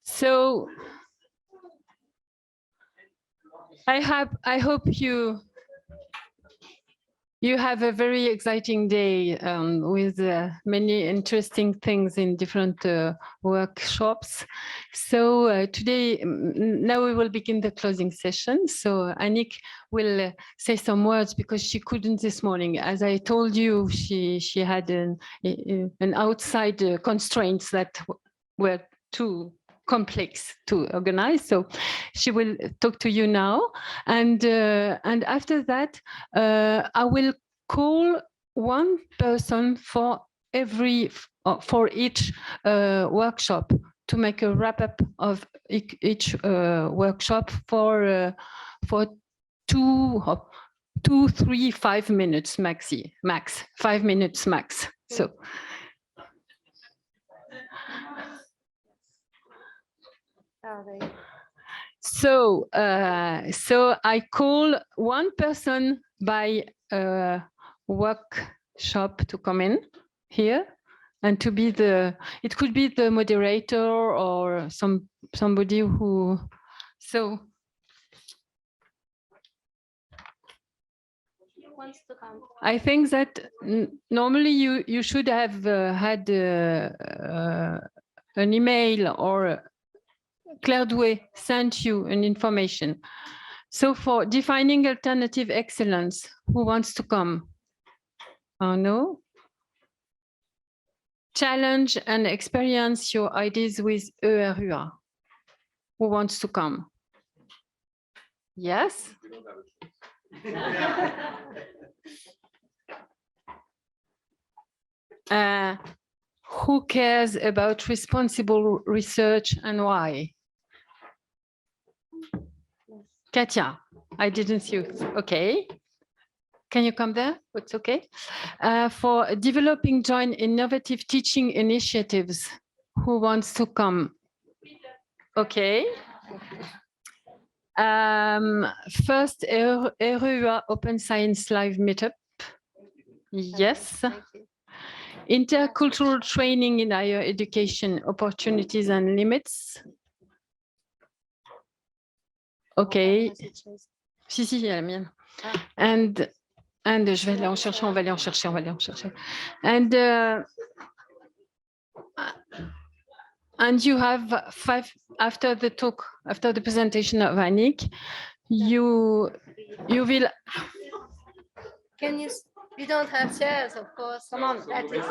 So I hope you have a very exciting day with many interesting things in different workshops. So today, now we will begin the closing session. So Annick will say some words because she couldn't this morning. As I told you, she had an outside constraints that were too complex to organize. So she will talk to you now. And after that, I will call one person for each workshop to make a wrap up of each workshop for 2, 3, 5 minutes max, 5 minutes max. So. So I call one person by workshop to come in here and to be it could be the moderator or somebody who, so. Wants to come. I think that normally you should have had an email or Claire Douay sent you an information. So for defining alternative excellence, who wants to come? Oh, no? Challenge and experience your ideas with ERUA. Who wants to come? Yes? Who cares about responsible research and why? Katja, I didn't see you. Okay. Can you come there? It's okay. For developing joint innovative teaching initiatives, who wants to come? Okay. First, ERUA Open Science Live Meetup. Yes. Intercultural training in higher education, opportunities and limits. Okay. Si, il y a la mienne. And je vais aller en chercher, on va aller en chercher. And you have 5 after the talk, after the presentation of Annick, you will. Can you don't have chairs, of course. Come on, that is.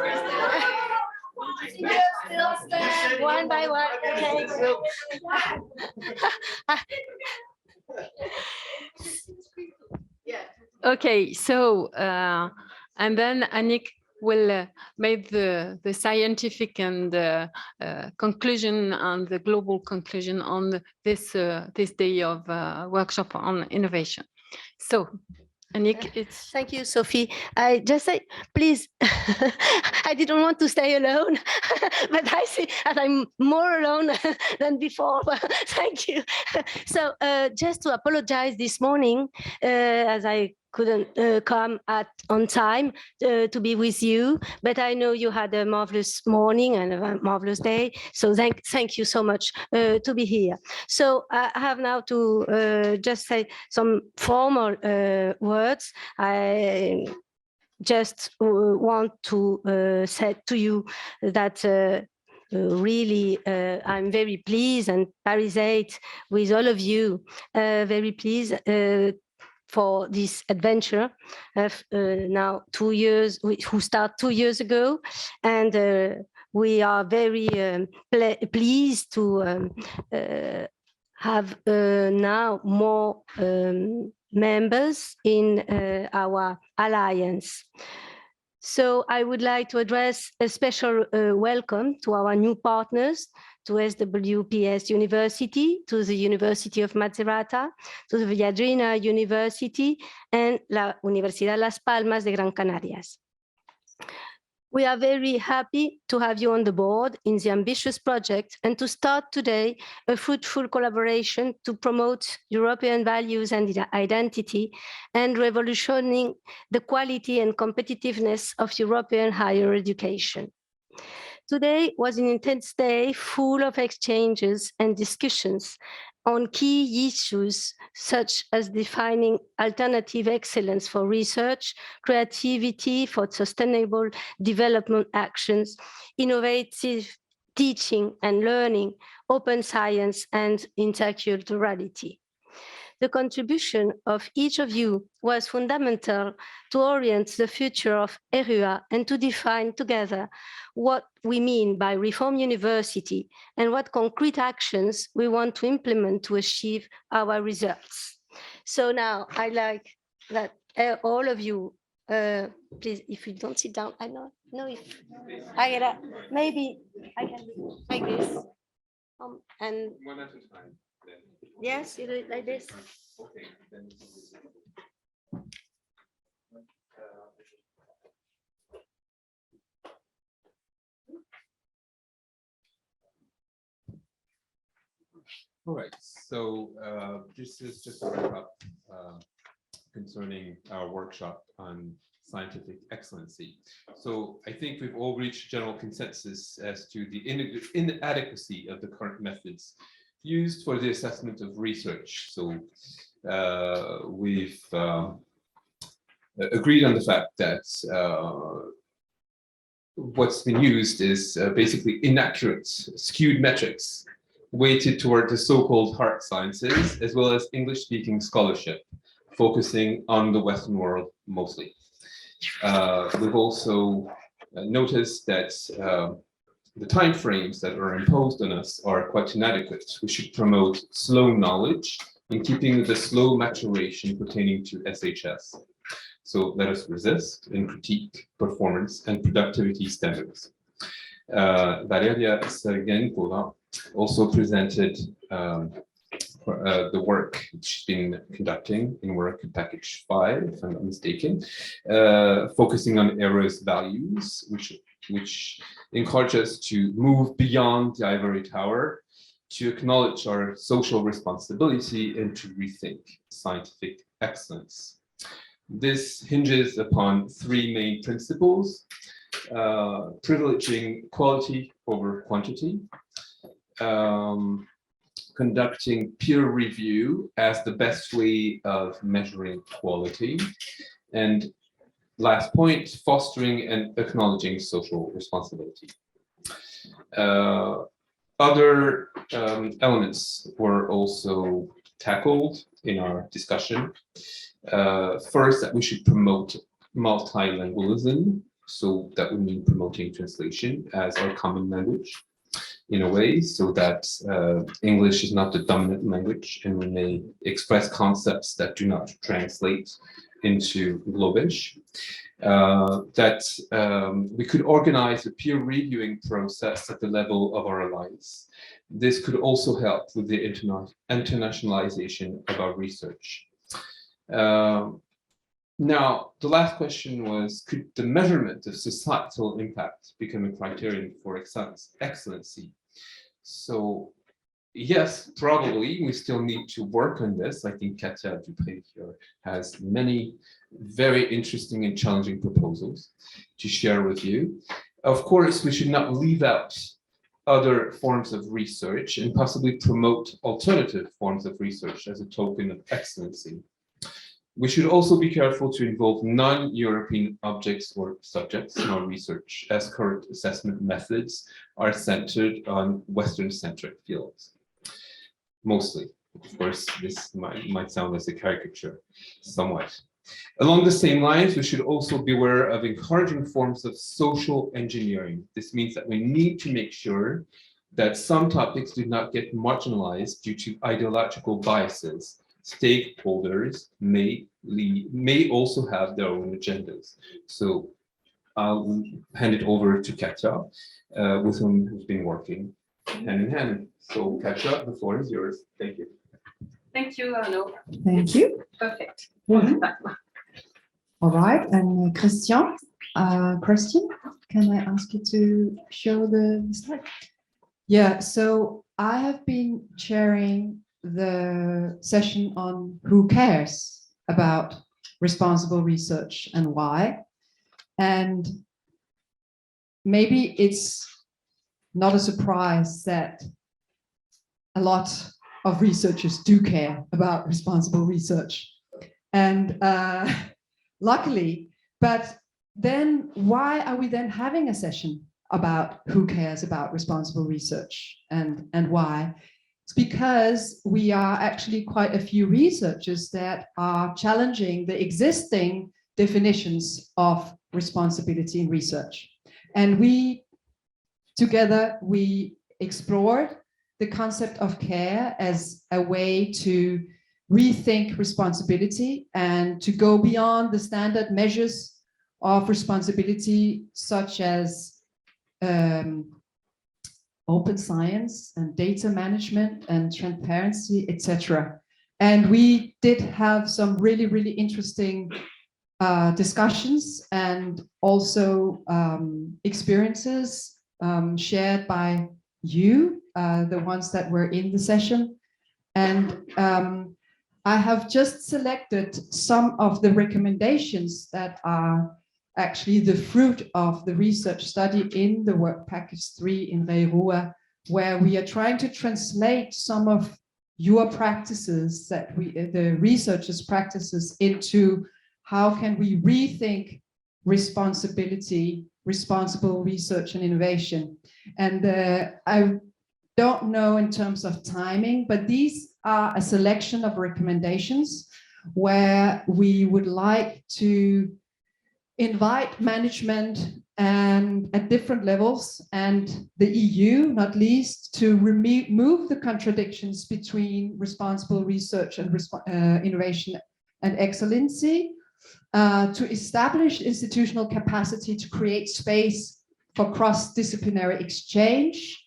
Still stand one by one. Okay, so and then Annick will make the scientific and conclusion and the global conclusion on this day of workshop on innovation. So Annick, it's... Thank you, Sophie. I just say, please, I didn't want to stay alone, but I see that I'm more alone than before. Thank you. So just to apologize this morning, as I couldn't come on time to be with you, but I know you had a marvelous morning and a marvelous day. So thank you so much to be here. So I have now to just say some formal words. I just want to say to you that really, I'm very pleased and Paris 8 with all of you, very pleased for this adventure of now 2 years, who start 2 years ago. And we are very pleased to have now more members in our alliance. So I would like to address a special welcome to our new partners, to SWPS University, to the University of Macerata, to the Viadrina University, and la Universidad Las Palmas de Gran Canarias. We are very happy to have you on the board in the ambitious project and to start today a fruitful collaboration to promote European values and identity and revolutioning the quality and competitiveness of European higher education. Today was an intense day full of exchanges and discussions on key issues such as defining alternative excellence for research, creativity for sustainable development actions, innovative teaching and learning, open science, and interculturality. The contribution of each of you was fundamental to orient the future of ERUA and to define together what we mean by Reform University and what concrete actions we want to implement to achieve our results. So now I'd like that all of you, please, if you don't sit down, I don't know if I gotta, maybe I can do like this. And One at a time. Then. yes, you do it like this. Okay. Then. All right. So this is just a wrap up concerning our workshop on scientific excellency. So I think we've all reached general consensus as to the inadequacy of the current methods used for the assessment of research. So we've agreed on the fact that what's been used is basically inaccurate, skewed metrics weighted toward the so-called hard sciences, as well as English-speaking scholarship, focusing on the Western world mostly. We've also noticed that the timeframes that are imposed on us are quite inadequate. We should promote slow knowledge in keeping with the slow maturation pertaining to SHS. So let us resist and critique performance and productivity standards. Valeria Sergenkova also presented the work she's been conducting in work package 5, if I'm not mistaken, focusing on ERUA's values, which encourage us to move beyond the ivory tower, to acknowledge our social responsibility, and to rethink scientific excellence. This hinges upon 3 main principles: privileging quality over quantity, conducting peer review as the best way of measuring quality, and last point, fostering and acknowledging social responsibility. Other elements were also tackled in our discussion. First, that we should promote multilingualism, so that would mean promoting translation as our common language in a way, so that English is not the dominant language, and we may express concepts that do not translate into Globish. That we could organize a peer reviewing process at the level of our alliance. This could also help with the internationalization of our research. Now, the last question was, could the measurement of societal impact become a criterion for excellency? So, yes, probably. We still need to work on this. I think Katja Dupré here has many very interesting and challenging proposals to share with you. Of course, we should not leave out other forms of research and possibly promote alternative forms of research as a token of excellency. We should also be careful to involve non-European objects or subjects in our research, as current assessment methods are centered on Western-centric fields. Mostly. Of course, this might sound as a caricature, somewhat. Along the same lines, we should also be aware of encouraging forms of social engineering. This means that we need to make sure that some topics do not get marginalized due to ideological biases. Stakeholders may also have their own agendas. So I'll hand it over to Katja, with whom we've been working hand in hand. So Katja, the floor is yours. Thank you. Thank you, Arnaud. Thank you. Perfect. All right, and Christian, can I ask you to show the slide? Yeah, so I have been chairing the session on who cares about responsible research and why. And maybe it's not a surprise that a lot of researchers do care about responsible research. And luckily, but then why are we then having a session about who cares about responsible research and why? It's because we are actually quite a few researchers that are challenging the existing definitions of responsibility in research. And together, we explored the concept of care as a way to rethink responsibility and to go beyond the standard measures of responsibility, such as open science and data management and transparency, etc. And we did have some really, really interesting discussions and also experiences shared by you, the ones that were in the session. And I have just selected some of the recommendations that are actually the fruit of the research study in the work package 3 in ERUA, where we are trying to translate some of your practices that the researchers' practices into how can we rethink responsibility, responsible research and innovation. And I don't know in terms of timing, but these are a selection of recommendations where we would like to invite management and at different levels and the EU, not least, to remove the contradictions between responsible research and innovation and excellency, to establish institutional capacity to create space for cross-disciplinary exchange.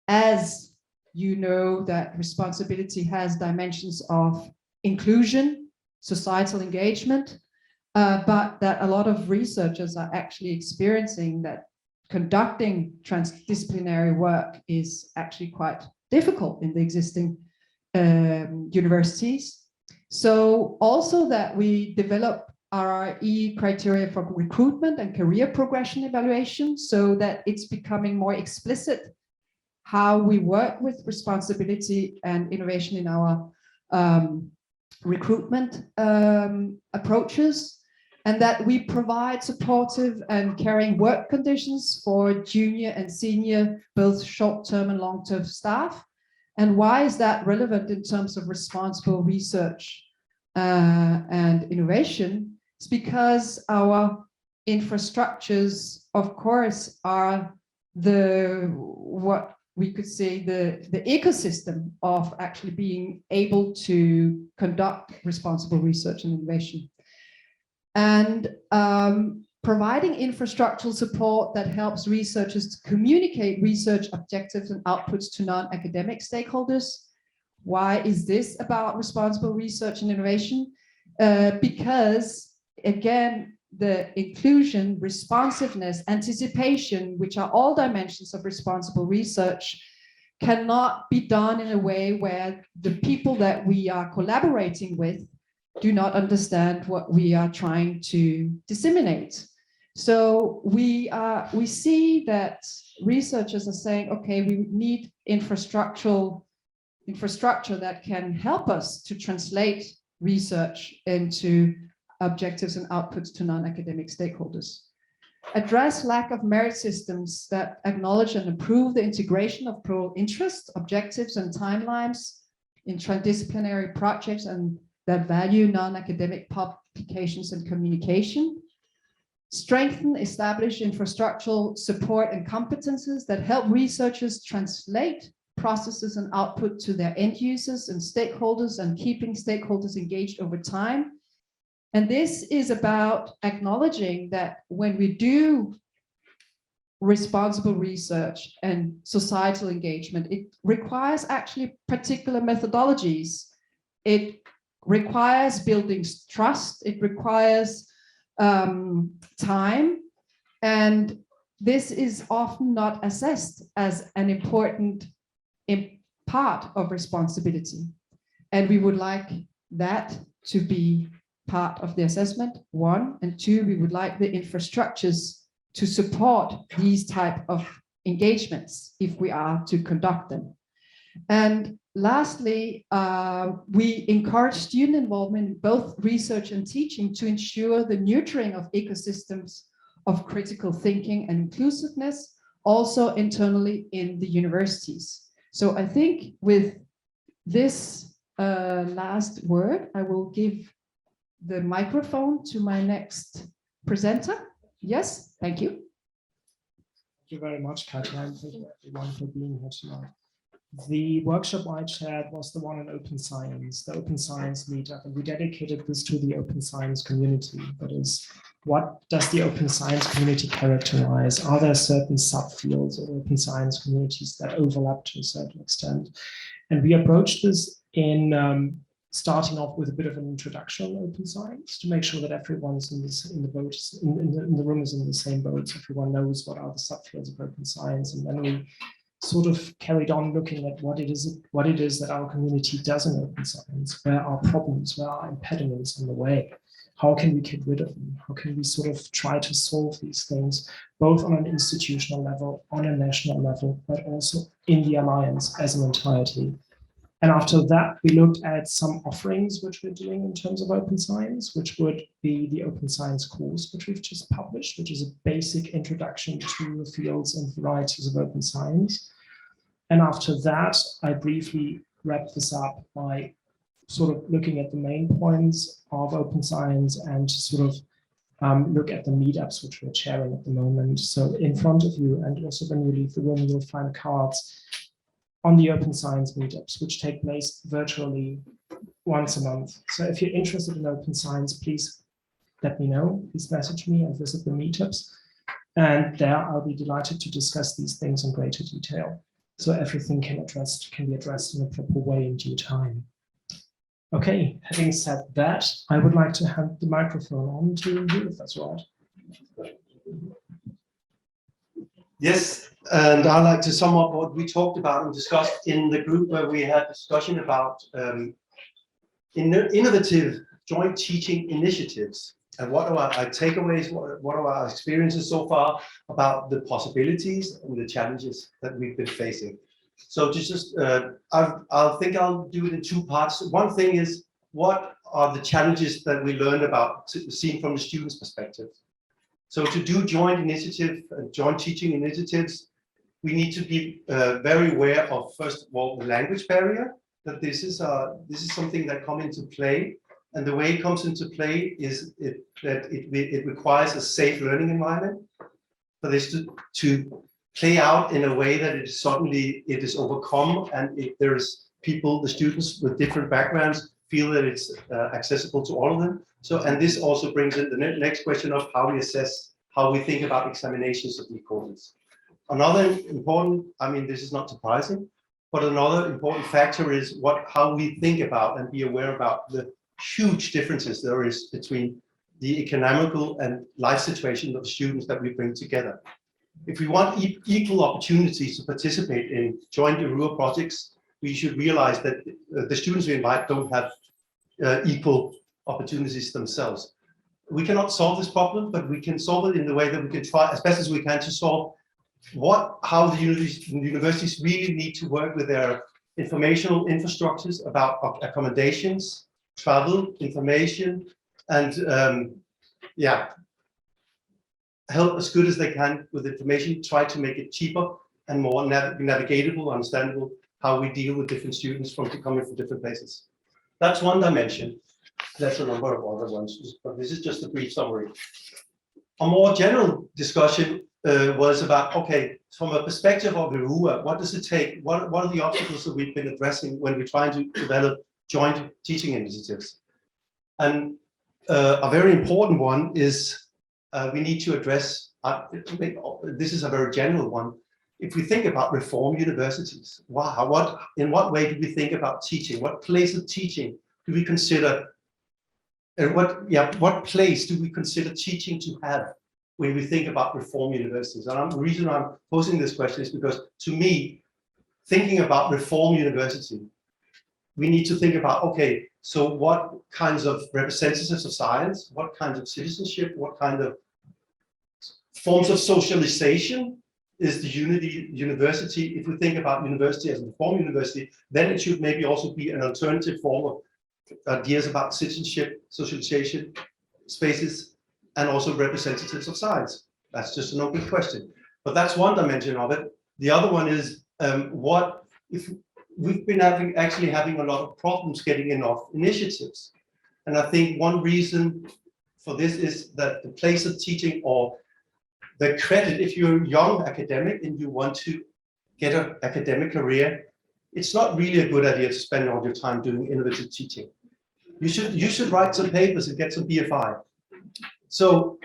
As you know, that responsibility has dimensions of inclusion, societal engagement, but that a lot of researchers are actually experiencing that conducting transdisciplinary work is actually quite difficult in the existing universities. So also that we develop RRE criteria for recruitment and career progression evaluation so that it's becoming more explicit how we work with responsibility and innovation in our recruitment approaches, and that we provide supportive and caring work conditions for junior and senior, both short-term and long-term staff. And why is that relevant in terms of responsible research and innovation? It's because our infrastructures, of course, are what we could say the ecosystem of actually being able to conduct responsible research and innovation. And providing infrastructural support that helps researchers to communicate research objectives and outputs to non-academic stakeholders. Why is this about responsible research and innovation? Because, again, the inclusion, responsiveness, anticipation, which are all dimensions of responsible research, cannot be done in a way where the people that we are collaborating with do not understand what we are trying to disseminate. So we see that researchers are saying, okay, we need infrastructure that can help us to translate research into objectives and outputs to non-academic stakeholders. Address lack of merit systems that acknowledge and improve the integration of plural interest, objectives, and timelines in transdisciplinary projects and that value non-academic publications and communication. Strengthen established infrastructural support and competences that help researchers translate processes and output to their end users and stakeholders and keeping stakeholders engaged over time. And this is about acknowledging that when we do responsible research and societal engagement, it requires actually particular methodologies. It requires building trust, it requires time, and this is often not assessed as an important part of responsibility. And we would like that to be part of the assessment, 1, and 2, we would like the infrastructures to support these type of engagements if we are to conduct them. And lastly, we encourage student involvement in both research and teaching to ensure the nurturing of ecosystems of critical thinking and inclusiveness, also internally in the universities. So I think with this last word, I will give the microphone to my next presenter. Yes, thank you. Thank you very much, Katja, and thank you everyone for being here tonight. The workshop I chaired was the one on open science, the open science meetup, and we dedicated this to the open science community. That is, what does the open science community characterize? Are there certain subfields of open science communities that overlap to a certain extent? And we approached this in starting off with a bit of an introduction on open science to make sure that everyone's in the boat, in the room is in the same boat, so everyone knows what are the subfields of open science. And then we sort of carried on looking at what it is that our community does in open science, where are problems, where are impediments in the way, how can we get rid of them, how can we sort of try to solve these things, both on an institutional level, on a national level, but also in the Alliance as an entirety. And after that, we looked at some offerings which we're doing in terms of open science, which would be the open science course, which we've just published, which is a basic introduction to the fields and varieties of open science. And after that, I briefly wrapped this up by sort of looking at the main points of open science and sort of look at the meetups which we're chairing at the moment. So in front of you, and also when you leave the room, you'll find cards on the open science meetups, which take place virtually once a month. So if you're interested in open science, please let me know, please message me and visit the meetups. And there I'll be delighted to discuss these things in greater detail. So everything can be addressed in a proper way in due time. Okay, having said that, I would like to hand the microphone on to you, if that's all right. Yes, and I'd like to sum up what we talked about and discussed in the group where we had discussion about innovative joint teaching initiatives and what are our takeaways, what are our experiences so far about the possibilities and the challenges that we've been facing. So I think I'll do it in two parts. One thing is, what are the challenges that we learned about seen from the student's perspective? So to do joint initiative, joint teaching initiatives, we need to be very aware of, first of all, the language barrier, that this is something that comes into play. And the way it comes into play is that it requires a safe learning environment for this to play out in a way that it is overcome, and if there's people, the students with different backgrounds, feel that it's accessible to all of them. So, and this also brings in the next question of how we assess, how we think about examinations of these courses. Another important, I mean, this is not surprising, but another important factor is how we think about and be aware about the huge differences there is between the economical and life situation of the students that we bring together. If we want equal opportunities to participate in joint ERUA projects, we should realize that the students we invite don't have equal opportunities themselves. We cannot solve this problem, but we can solve it in the way that we can try as best as we can to solve how the universities really need to work with their informational infrastructures about accommodations, travel, information, and help as good as they can with information, try to make it cheaper and more navigatable, understandable, how we deal with different students coming from different places. That's one dimension. That's a number of other ones, but this is just a brief summary. A more general discussion was about, okay, from a perspective of ERUA, what does it take? What are the obstacles that we've been addressing when we're trying to develop joint teaching initiatives? And a very important one is we need to address, this is a very general one. If we think about reform universities, in what way do we think about teaching? What place of teaching do we consider? And what place do we consider teaching to have when we think about reform universities? And the reason I'm posing this question is because, to me, thinking about reform university, we need to think about, okay, so what kinds of representatives of science, what kinds of citizenship, what kind of forms of socialization is the university. If we think about university as a reform university, then it should maybe also be an alternative form of ideas about citizenship, socialization, spaces, and also representatives of science. That's just an open question. But that's one dimension of it. The other one is what if we've been actually having a lot of problems getting enough initiatives. And I think one reason for this is that the place of teaching, or the credit, if you're a young academic and you want to get an academic career, it's not really a good idea to spend all your time doing innovative teaching. You should write some papers and get some BFI. So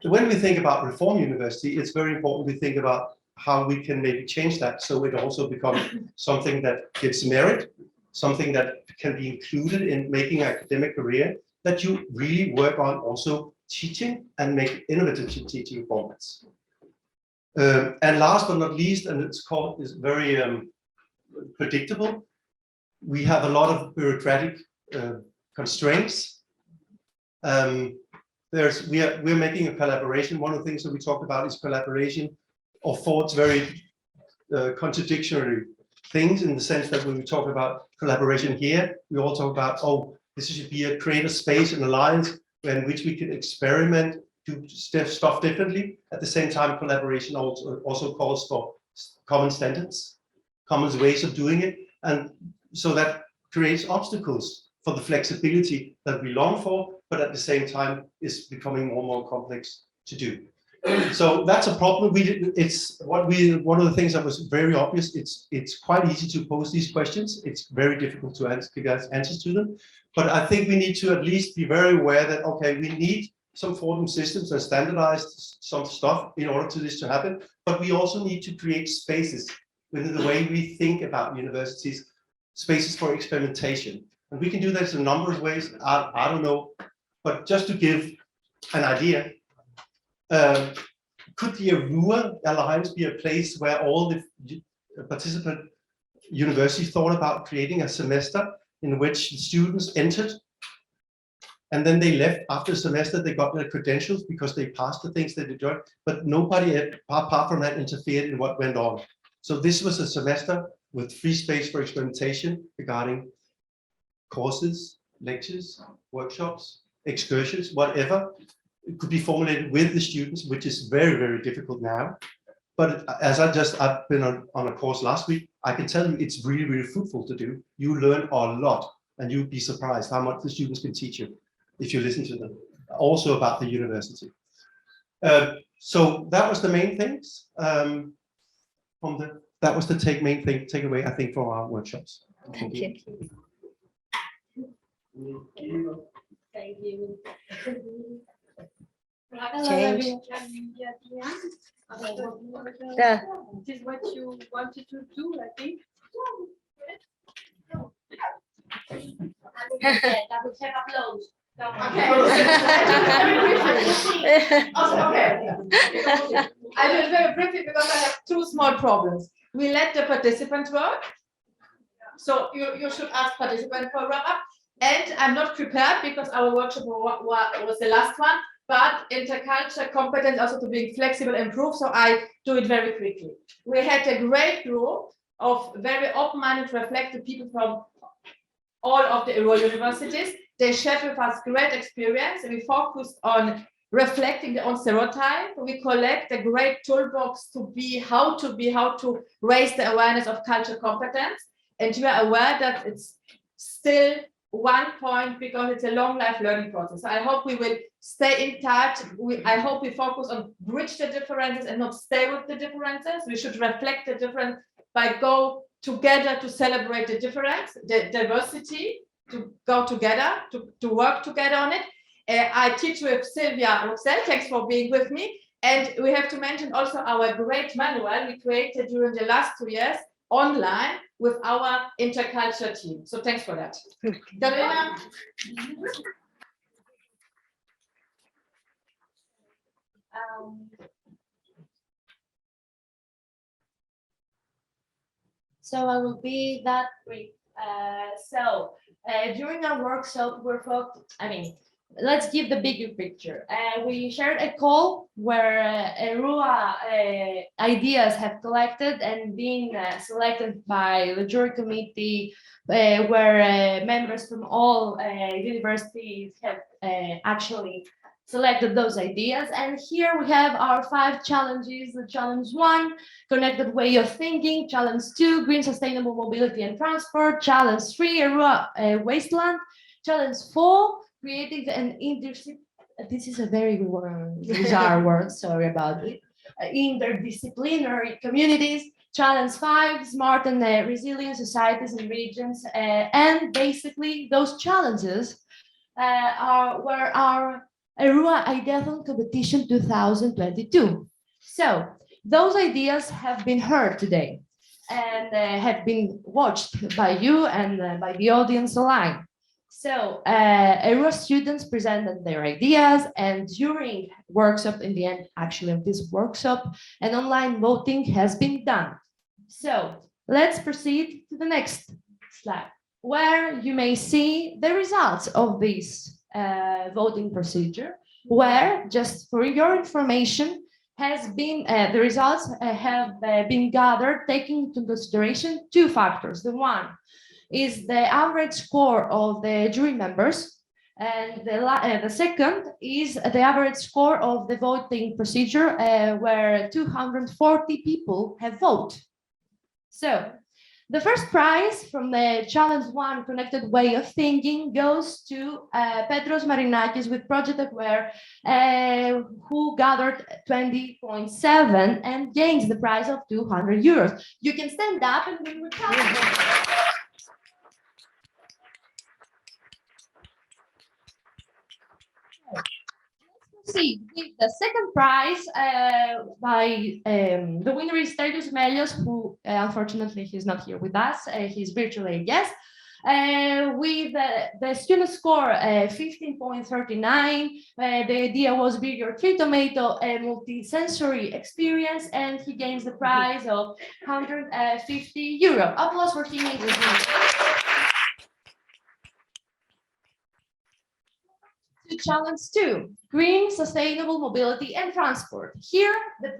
when we think about reform university, it's very important we think about how we can maybe change that so it also becomes something that gives merit, something that can be included in making an academic career, that you really work on also teaching and make innovative teaching formats. And last but not least, and is very predictable, we have a lot of bureaucratic constraints. We're making a collaboration. One of the things that we talked about is collaboration of thoughts, very contradictory things, in the sense that when we talk about collaboration here, we all talk about, oh, this should be a creative space, an alliance in which we can experiment, do stuff differently. At the same time, collaboration also calls for common standards, common ways of doing it. And so that creates obstacles for the flexibility that we long for, but at the same time is becoming more and more complex to do. So that's a problem. One of the things that was very obvious. It's quite easy to pose these questions. It's very difficult to give answers to them. But I think we need to at least be very aware that, okay, we need some forum systems and standardized some stuff in order for this to happen. But we also need to create spaces within the way we think about universities, spaces for experimentation. And we can do this in a number of ways. I don't know, but just to give an idea, could the ERUA Alliance be a place where all the participant universities thought about creating a semester in which the students entered, and then they left after a semester, they got their credentials because they passed the things they enjoyed, but nobody apart from that interfered in what went on. So this was a semester with free space for experimentation regarding courses, lectures, workshops, excursions, whatever. It could be formulated with the students, which is very, very difficult now. But as I've been on a course last week, I can tell you it's really, really fruitful to do. You learn a lot, and you'd be surprised how much the students can teach you if you listen to them, also about the university. So that was the main things. That was the takeaway, I think, from our workshops. Thank you. Thank you. Change. This is what you wanted to do, I think. Double check upload. Okay. I will very briefly because I have two small problems. We let the participants work. So you should ask participants for wrap up. And I'm not prepared because our workshop was the last one, but intercultural competence also to be flexible and improve. So I do it very quickly. We had a great group of very open-minded, reflective people from all of the ERUA universities. They shared with us great experience. We focused on reflecting their own stereotype. We collect a great toolbox to how to raise the awareness of cultural competence. And we are aware that it's still one point because it's a long life learning process. So I hope we will stay in touch. I hope we focus on bridge the differences and not stay with the differences. We should reflect the difference by go together to celebrate the difference, the diversity, to go together, to work together on it. I teach with Sylvia Roxelle. Thanks for being with me. And we have to mention also our great manual we created during the last 2 years online with our intercultural team. So thanks for that. Darina? So I will be that brief. During our workshop, let's give the bigger picture. We shared a call where ERUA ideas have collected and been selected by the jury committee, where members from all universities have actually selected those ideas. And here we have our 5 challenges. The challenge 1, connected way of thinking. Challenge 2, green sustainable mobility and transport. Challenge 3, ERUA wasteland. Challenge 4, creating an this is a very bizarre word, sorry about it. Interdisciplinary communities. Challenge 5, smart and resilient societies and regions. And basically, those challenges were our ERUA Ideathon Competition 2022. So those ideas have been heard today and have been watched by you and by the audience online. So ERUA students presented their ideas, and during workshop, in the end actually of this workshop, an online voting has been done. So let's proceed to the next slide, where you may see the results of this voting procedure, where, just for your information, has been the results have been gathered taking into consideration 2 factors. The one is the average score of the jury members, and the second is the average score of the voting procedure, where 240 people have voted. So the first prize from the Challenge 1 Connected Way of Thinking goes to Petros Marinakis with Project Aware, who gathered 20.7 and gains the prize of 200 euros. You can stand up and we will see the second prize by the winner is Tertius Melios, who unfortunately he's not here with us. He's virtually a guest. With the student score 15.39, the idea was bigger tree tomato, a multi-sensory experience, and he gains the prize of 150 euro. Applause for him. To challenge 2, green sustainable mobility and transport. Here the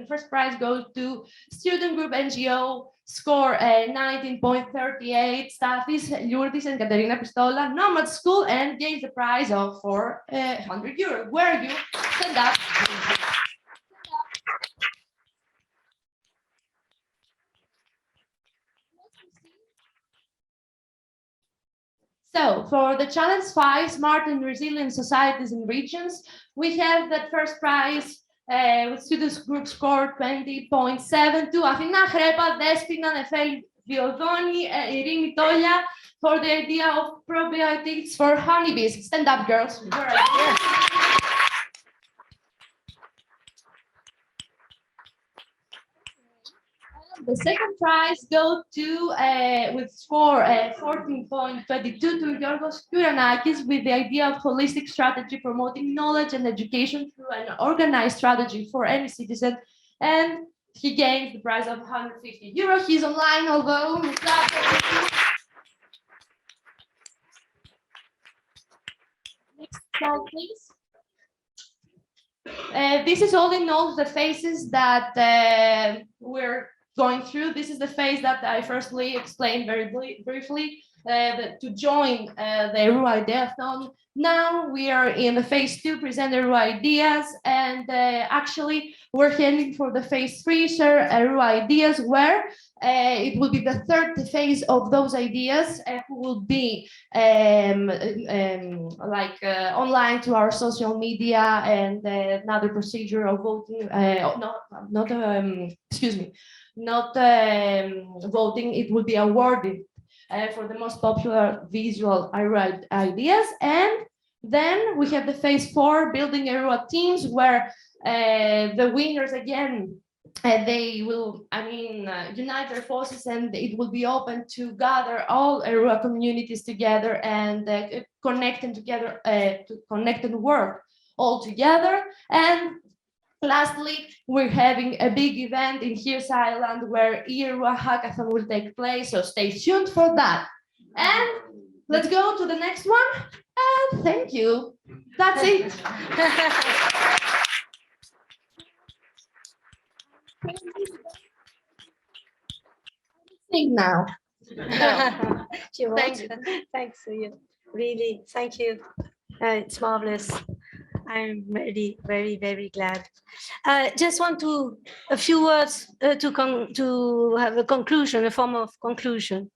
first prize goes to student group NGO, score 19.38, Stathis, Lourdes and Katerina Pistola, Nomad School, and gains the prize of 400 euros. Where you stand up. So for the challenge 5, smart and resilient societies and regions, we have that first prize with students group score 20.72, Athina Khrepa, Despina, Nefel Viodoni, Irini Tolia, for the idea of probiotics for honeybees. Stand up, girls. The second prize goes to, with score 14.22, to Yorgos Kyrianakis with the idea of holistic strategy promoting knowledge and education through an organized strategy for any citizen. And he gains the prize of 150 euros. He's online, although. Next slide, please. This is all in all the phases that we're going through. This is the phase that I firstly explained very briefly to join the ERUA Ideathon. Now we are in the phase 2, present ERUA ideas, and actually we're heading for the phase 3, share ERUA ideas, where it will be the third phase of those ideas, who will be online to our social media, and another procedure of voting, not voting, it will be awarded for the most popular visual ideas. And then we have the phase 4, building ERUA teams, where the winners again, they will, unite their forces, and it will be open to gather all ERUA communities together and connect and work all together. And lastly, we're having a big event in Here's Island where ERUA Hackathon will take place, so stay tuned for that. And let's go to the next one. And thank you. That's it. Think now. She wants. Thank Thanks to you. Really, thank you. It's marvelous. I'm really very, very glad. Just want to a few words to have a conclusion, a form of conclusion.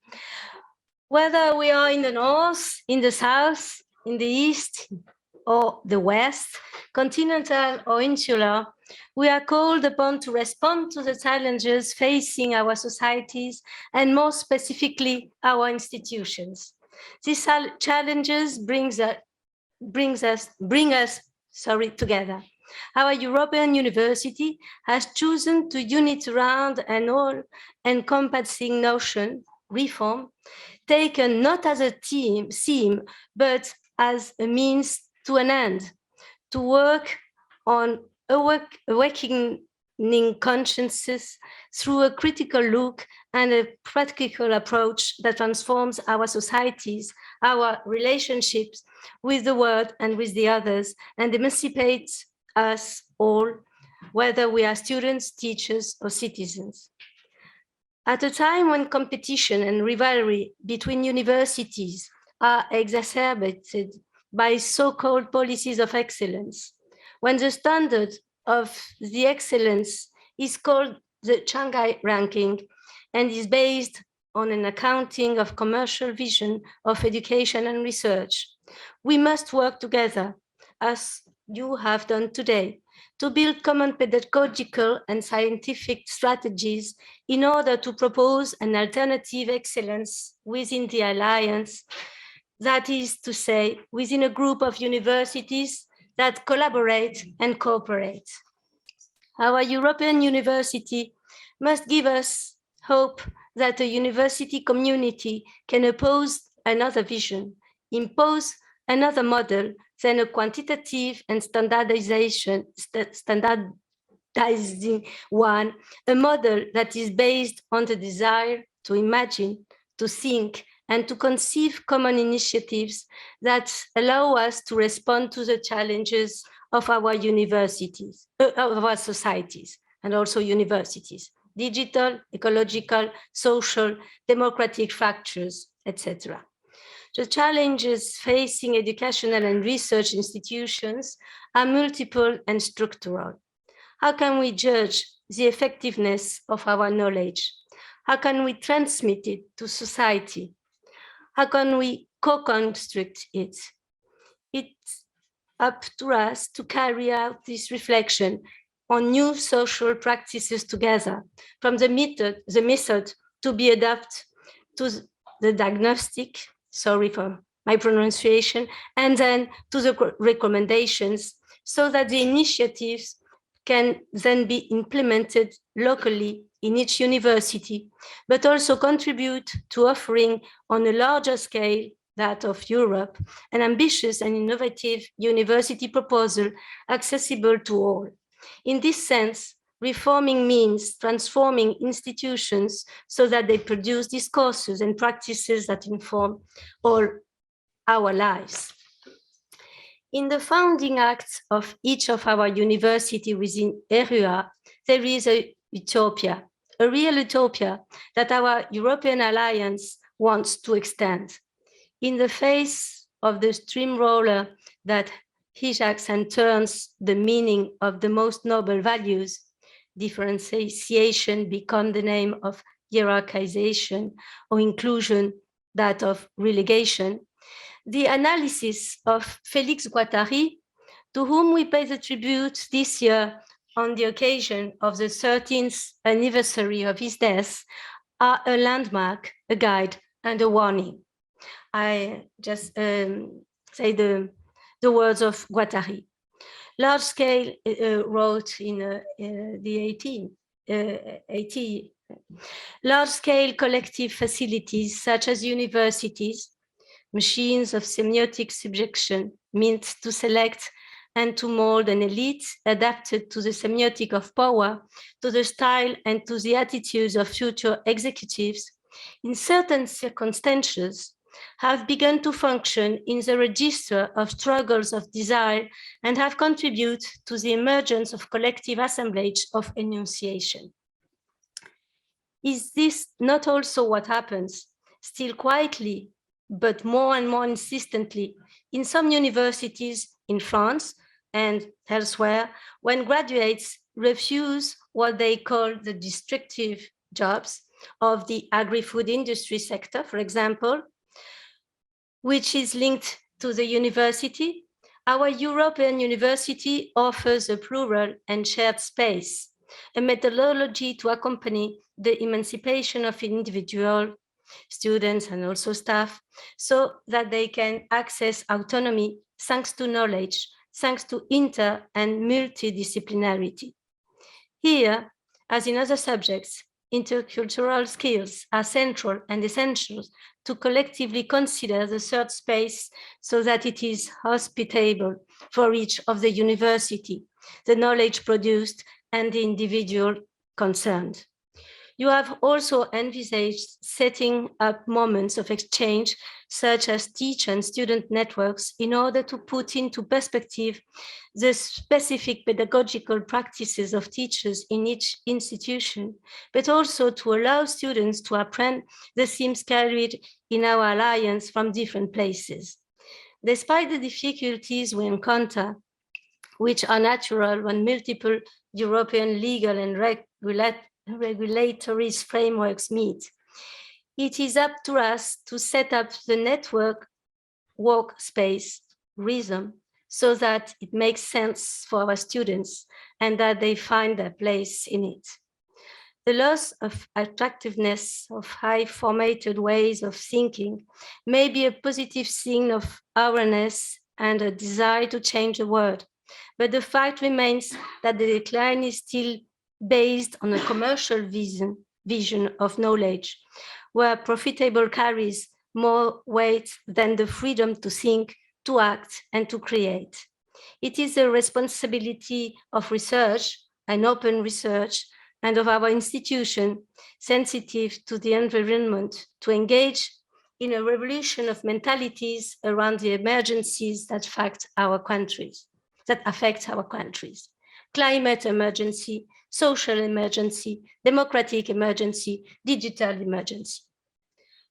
Whether we are in the north, in the south, in the east, or the west, continental or insular, we are called upon to respond to the challenges facing our societies and more specifically our institutions. These challenges bring us together. Our European University has chosen to unite around an all-encompassing notion, reform, taken not as a theme, but as a means to an end, to work on awakening consciences through a critical look and a practical approach that transforms our societies, our relationships with the world and with the others, and emancipates us all, whether we are students, teachers, or citizens. At a time when competition and rivalry between universities are exacerbated by so-called policies of excellence, when the standard of the excellence is called the Shanghai ranking and is based on an accounting of commercial vision of education and research, we must work together, as you have done today, to build common pedagogical and scientific strategies in order to propose an alternative excellence within the alliance, that is to say, within a group of universities that collaborate and cooperate. Our European University must give us hope that a university community can oppose another vision, impose another model than a quantitative and standardizing one, a model that is based on the desire to imagine, to think, and to conceive common initiatives that allow us to respond to the challenges of our universities, of our societies, and also universities, digital, ecological, social, democratic fractures, etc. The challenges facing educational and research institutions are multiple and structural. How can we judge the effectiveness of our knowledge? How can we transmit it to society? How can we co-construct it? It's up to us to carry out this reflection on new social practices together, from the method to be adapted to the diagnostic, sorry for my pronunciation, and then to the recommendations, so that the initiatives can then be implemented locally in each university, but also contribute to offering on a larger scale, that of Europe, an ambitious and innovative university proposal accessible to all. In this sense, reforming means transforming institutions so that they produce discourses and practices that inform all our lives. In the founding acts of each of our university within ERUA, there is a utopia, a real utopia that our European alliance wants to extend. In the face of the steamroller that hijacks and turns the meaning of the most noble values, differentiation become the name of hierarchization, or inclusion that of relegation, the analysis of Félix Guattari, to whom we pay the tribute this year on the occasion of the 13th anniversary of his death, are a landmark, a guide, and a warning. I just say the words of Guattari. Large scale wrote in the 80, large scale collective facilities such as universities, machines of semiotic subjection meant to select and to mold an elite adapted to the semiotic of power, to the style and to the attitudes of future executives, in certain circumstances have begun to function in the register of struggles of desire and have contributed to the emergence of collective assemblage of enunciation. Is this not also what happens, still quietly, but more and more insistently, in some universities in France and elsewhere, when graduates refuse what they call the destructive jobs of the agri-food industry sector, for example, which is linked to the university? Our European university offers a plural and shared space, a methodology to accompany the emancipation of individual students and also staff, so that they can access autonomy thanks to knowledge, thanks to inter and multidisciplinarity. Here, as in other subjects, intercultural skills are central and essential to collectively consider the third space so that it is hospitable for each of the university, the knowledge produced, and the individual concerned. You have also envisaged setting up moments of exchange, such as teacher and student networks, in order to put into perspective the specific pedagogical practices of teachers in each institution, but also to allow students to apprehend the themes carried in our alliance from different places. Despite the difficulties we encounter, which are natural when multiple European legal and regulatory frameworks meet, it is up to us to set up the network workspace rhythm so that it makes sense for our students and that they find their place in it. The loss of attractiveness of high formatted ways of thinking may be a positive sign of awareness and a desire to change the world, but the fact remains that the decline is still based on a commercial vision of knowledge, where profitable carries more weight than the freedom to think, to act, and to create. It is a responsibility of research and open research and of our institution sensitive to the environment to engage in a revolution of mentalities around the emergencies that affect our countries. Climate emergency, social emergency, democratic emergency, digital emergency.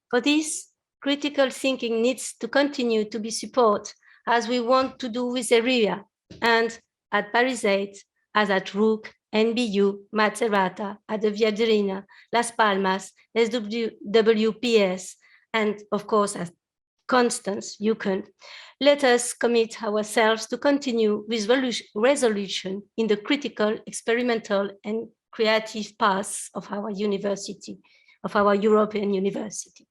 For this, critical thinking needs to continue to be supported, as we want to do with ERUA and at Paris 8, as at RUC, NBU, Macerata, at the Viadrina, Las Palmas, SWPS, and of course, as Constance, you can. Let us commit ourselves to continue with resolution in the critical, experimental, and creative paths of our university, of our European university.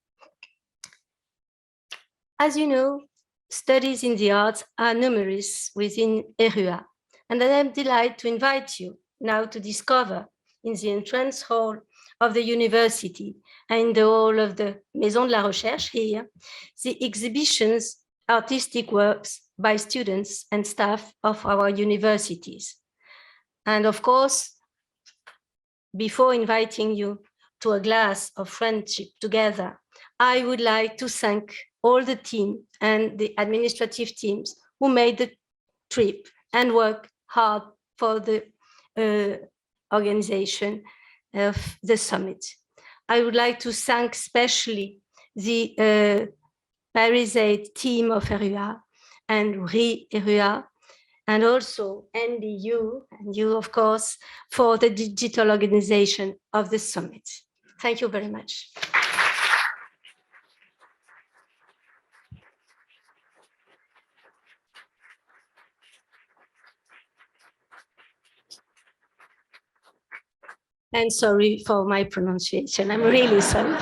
As you know, studies in the arts are numerous within ERUA, and I am delighted to invite you now to discover in the entrance hall of the university and in the hall of the Maison de la Recherche here, the exhibitions, artistic works by students and staff of our universities. And of course, before inviting you to a glass of friendship together, I would like to thank all the team and the administrative teams who made the trip and worked hard for the organization of the summit. I would like to thank especially the Paris 8 team of ERUA and ERUA, and also NBU and you, of course, for the digital organization of the summit. Thank you very much. And sorry for my pronunciation. I'm really sorry.